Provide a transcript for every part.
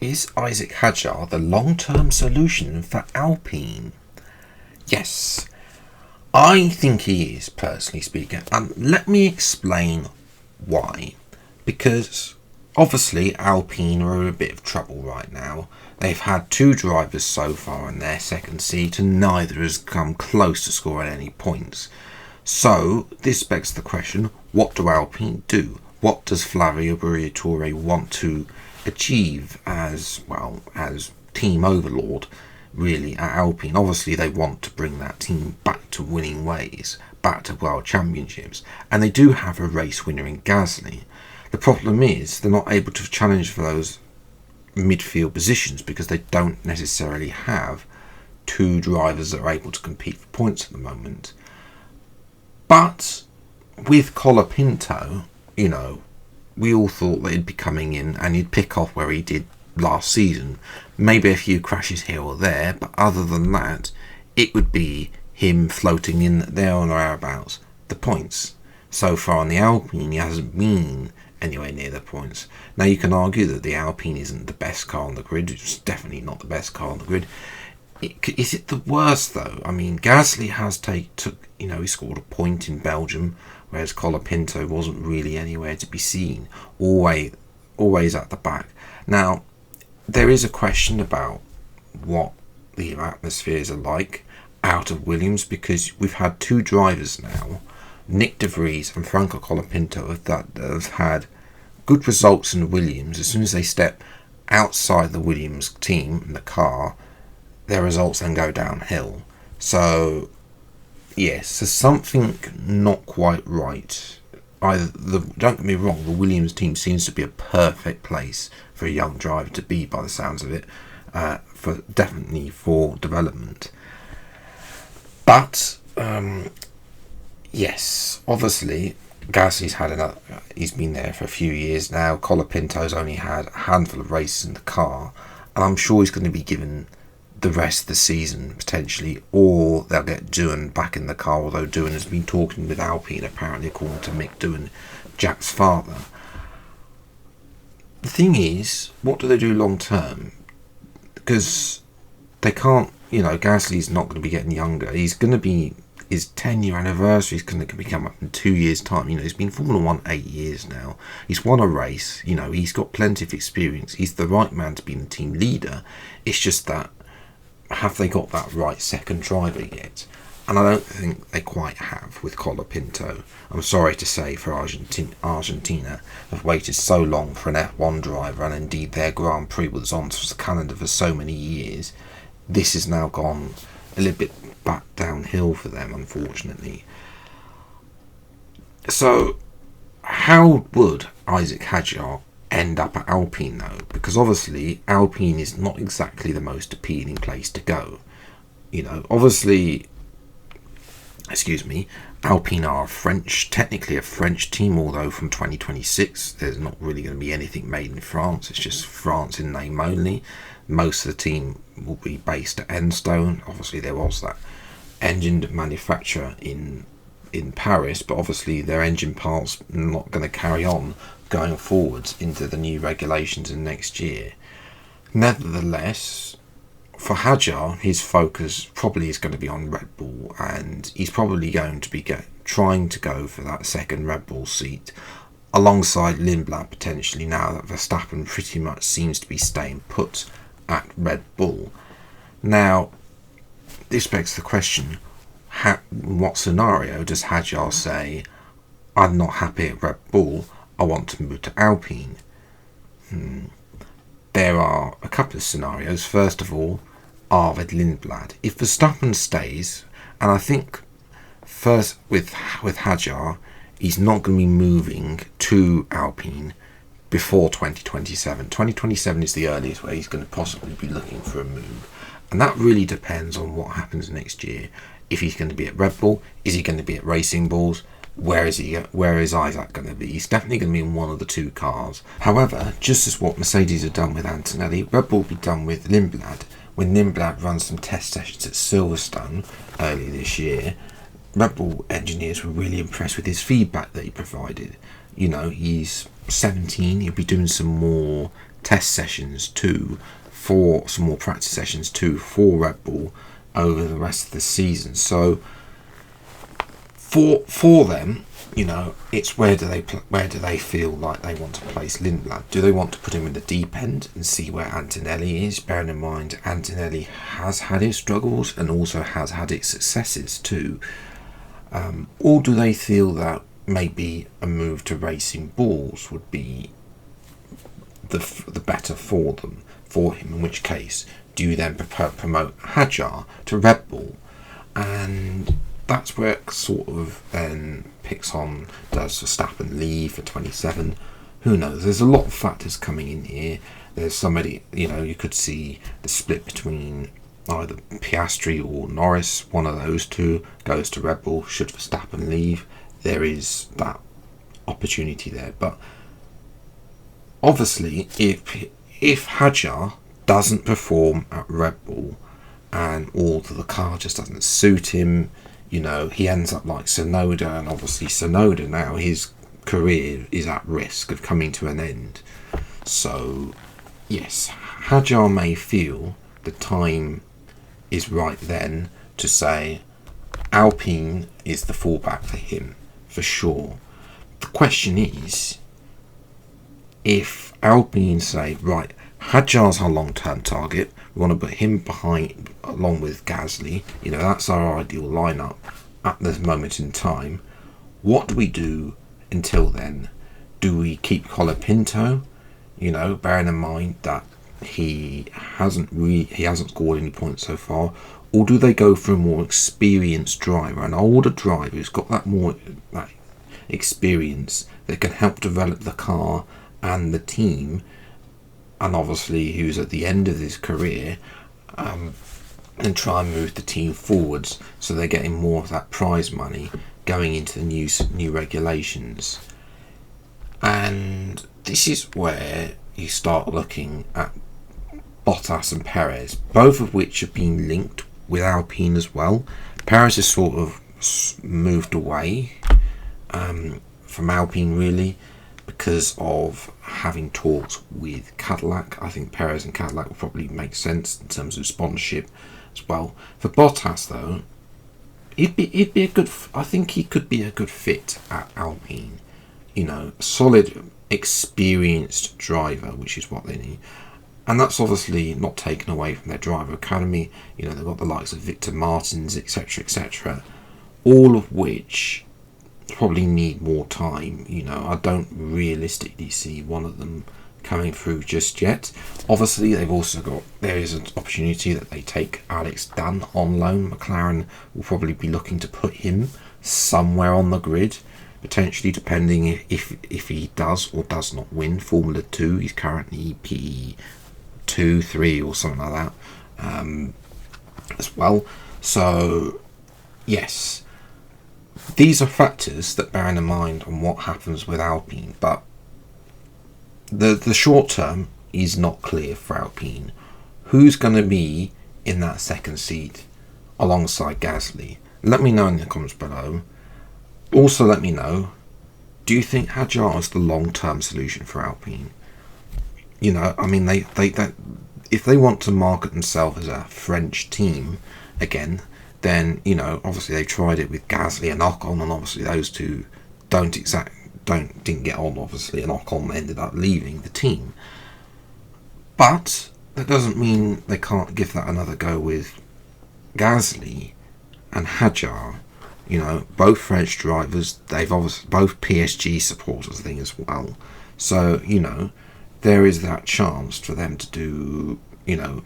Is Isack Hadjar the long-term solution for Alpine? Yes, I think he is, personally speaking. And let me explain why. Because obviously Alpine are in a bit of trouble right now. They've had two drivers so far in their second seat and neither has come close to scoring any points. So this begs the question, what do Alpine do? What does Flavio Briatore want to achieve as team overlord really at Alpine? Obviously they want to bring that team back to winning ways, back to world championships, and they do have a race winner in Gasly. The problem is they're not able to challenge for those midfield positions because they don't necessarily have two drivers that are able to compete for points at the moment. But with Colapinto, we all thought that he'd be coming in and he'd pick off where he did last season. Maybe a few crashes here or there, but other than that, it would be him floating in there or thereabouts the points. So far on the Alpine, he hasn't been anywhere near the points. Now you can argue that the Alpine isn't the best car on the grid. It's definitely not the best car on the grid. Is it the worst though? I mean, Gasly has he scored a point in Belgium, whereas Colapinto wasn't really anywhere to be seen. Always at the back. Now, there is a question about what the atmospheres are like out of Williams, because we've had two drivers now, Nick De Vries and Franco Colapinto, that have had good results in Williams. As soon as they step outside the Williams team and the car, their results then go downhill. So yes, there's something not quite right. Don't get me wrong, the Williams team seems to be a perfect place for a young driver to be, by the sounds of it, definitely for development. But yes, obviously Gasly's he's been there for a few years now. Colapinto's only had a handful of races in the car, and I'm sure he's going to be given the rest of the season potentially, or they'll get Doohan back in the car, although Doohan has been talking with Alpine apparently, according to Mick Doohan, Jack's father. The thing is, what do they do long term? Because they can't, Gasly's not going to be getting younger. He's going to be, his 10-year anniversary is going to be coming up in 2 years' time. He's been Formula 1 8 years now. He's won a race. He's got plenty of experience. He's the right man to be the team leader. It's just that, have they got that right second driver yet? And I don't think they quite have with Colapinto. I'm sorry to say for Argentina have waited so long for an F1 driver, and indeed their Grand Prix was on the calendar for so many years. This has now gone a little bit back downhill for them, unfortunately. So how would Isack Hadjar end up at Alpine though? Because obviously Alpine is not exactly the most appealing place to go. Obviously, Alpine are technically a French team, although from 2026 there's not really going to be anything made in France. It's just France in name only. Most of the team will be based at Enstone. Obviously there was that engine manufacturer in Paris, but obviously their engine parts are not going to carry on going forwards into the new regulations in next year. Nevertheless, for Hadjar, his focus probably is going to be on Red Bull, and he's probably going to be trying to go for that second Red Bull seat alongside Lindblad potentially, now that Verstappen pretty much seems to be staying put at Red Bull. Now, this begs the question, what scenario does Hadjar say, I'm not happy at Red Bull, I want to move to Alpine? There are a couple of scenarios. First of all, Arvid Lindblad. If Verstappen stays, and I think first with Hadjar, he's not going to be moving to Alpine before 2027. 2027 is the earliest where he's going to possibly be looking for a move. And that really depends on what happens next year. If he's going to be at Red Bull, is he going to be at Racing Bulls? Where is Isack going to be? He's definitely going to be in one of the two cars. However, just as what Mercedes have done with Antonelli, Red Bull will be done with Lindblad. When Lindblad runs some test sessions at Silverstone earlier this year, Red Bull engineers were really impressed with his feedback that he provided. He's 17, he'll be doing some more test sessions too, for some more practice sessions too for Red Bull over the rest of the season. So for them, you know, it's where do they feel like they want to place Lindblad? Do they want to put him in the deep end and see where Antonelli is? Bearing in mind Antonelli has had his struggles and also has had its successes too. Or do they feel that maybe a move to Racing Bulls would be the better for him? In which case, do you then promote Hadjar to Red Bull? And that's where it sort of then picks on, does Verstappen leave for 27? Who knows? There's a lot of factors coming in here. There's somebody, you know, you could see the split between either Piastri or Norris. One of those two goes to Red Bull. Should Verstappen leave, there is that opportunity there. But obviously, if Hadjar doesn't perform at Red Bull and all the car just doesn't suit him, you know, he ends up like Tsunoda, and obviously Tsunoda now, his career is at risk of coming to an end. So yes, Hadjar may feel the time is right then to say Alpine is the fallback for him, for sure. The question is, if Alpine say, right, Hadjar's our long-term target, we want to put him behind along with Gasly, you know, that's our ideal lineup at this moment in time, what do we do until then? Do we keep Colapinto, you know, bearing in mind that he hasn't scored any points so far, or do they go for a more experienced driver, an older driver who's got that experience that can help develop the car and the team, and obviously who's at the end of his career, and try and move the team forwards so they're getting more of that prize money going into the new regulations? And this is where you start looking at Bottas and Perez, both of which have been linked with Alpine as well. Perez has sort of moved away from Alpine really because of having talks with Cadillac. I think Perez and Cadillac will probably make sense in terms of sponsorship as well. For Bottas though, he'd be a good. I think he could be a good fit at Alpine. You know, solid, experienced driver, which is what they need. And that's obviously not taken away from their driver academy. You know, they've got the likes of Victor Martins, etc., etc., all of which probably need more time. You know, I don't realistically see one of them coming through just yet. Obviously, there is an opportunity that they take Alex Dunn on loan. McLaren will probably be looking to put him somewhere on the grid, potentially, depending if he does or does not win Formula 2. He's currently P2, 3 or something like that as well. So yes, these are factors that bear in mind on what happens with Alpine, but the short term is not clear for Alpine. Who's going to be in that second seat alongside Gasly? Let me know in the comments below. Also let me know, do you think Hadjar is the long-term solution for Alpine? You know, I mean, they if they want to market themselves as a French team again, then, you know, obviously they tried it with Gasly and Ocon, and obviously those two didn't get on, obviously, and Ocon ended up leaving the team. But that doesn't mean they can't give that another go with Gasly and Hadjar. You know, both French drivers, they've obviously both PSG supporters thing as well. So, you know, there is that chance for them to do, you know,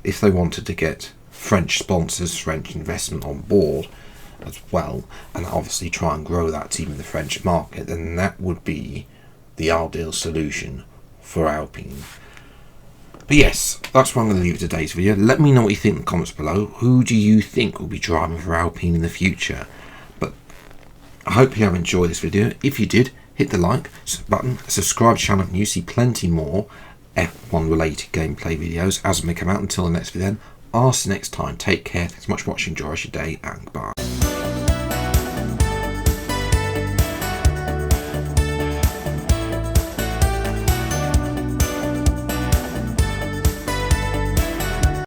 if they wanted to get French sponsors, French investment on board as well, and obviously try and grow that team in the French market, then that would be the ideal solution for Alpine. But yes, that's where I'm going to leave today's video. Let me know what you think in the comments below. Who do you think will be driving for Alpine in the future? But I hope you have enjoyed this video. If you did, hit the like button, subscribe to the channel, and you see plenty more F1 related gameplay videos as they come out. Until the next video, I'll see you next time. Take care. Thanks so much for watching. Enjoy your day, and bye.